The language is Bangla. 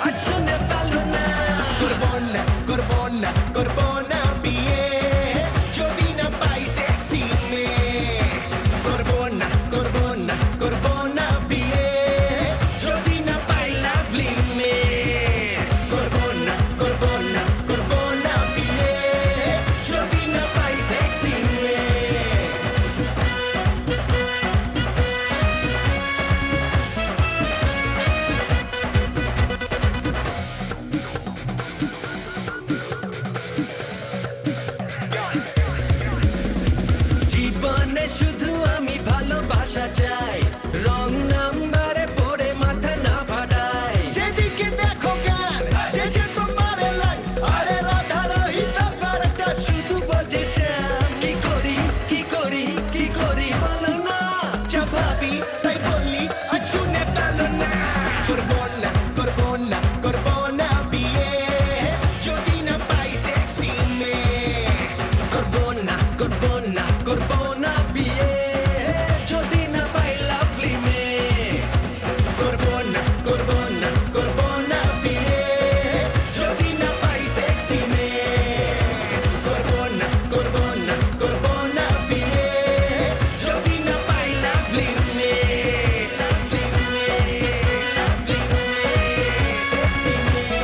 আজ শুনে ফেলো না। করবো না, করবো না, করবো না বিয়ে যদি না পাই সেক্সি মেয়ে। করবো না, করবো না, করবো না বিয়ে যদি না পাই লাভলি মেয়ে। করবো না, করবো না, করবো না বিয়ে যদি না পাই সেক্সি মেয়ে। জীবনে শুধু আমি ভালোবাসা চাই, রং নাম্বারে পড়ে মাথা না ফাটাই। যেদিকে দেখো গান, যে যে তোমারে লাইন, আরে রাধা রহি ব্যাপারটা শুধু বোঝে শ্যাম। কি করি কি করি কি করি বলো না। যা ভাবি তাই বলি, আজ শুনে ফেলো না। করবো না, করবো না, করবো না বিয়ে যদি না পাই সেক্সি মেয়ে। করবো না করবো না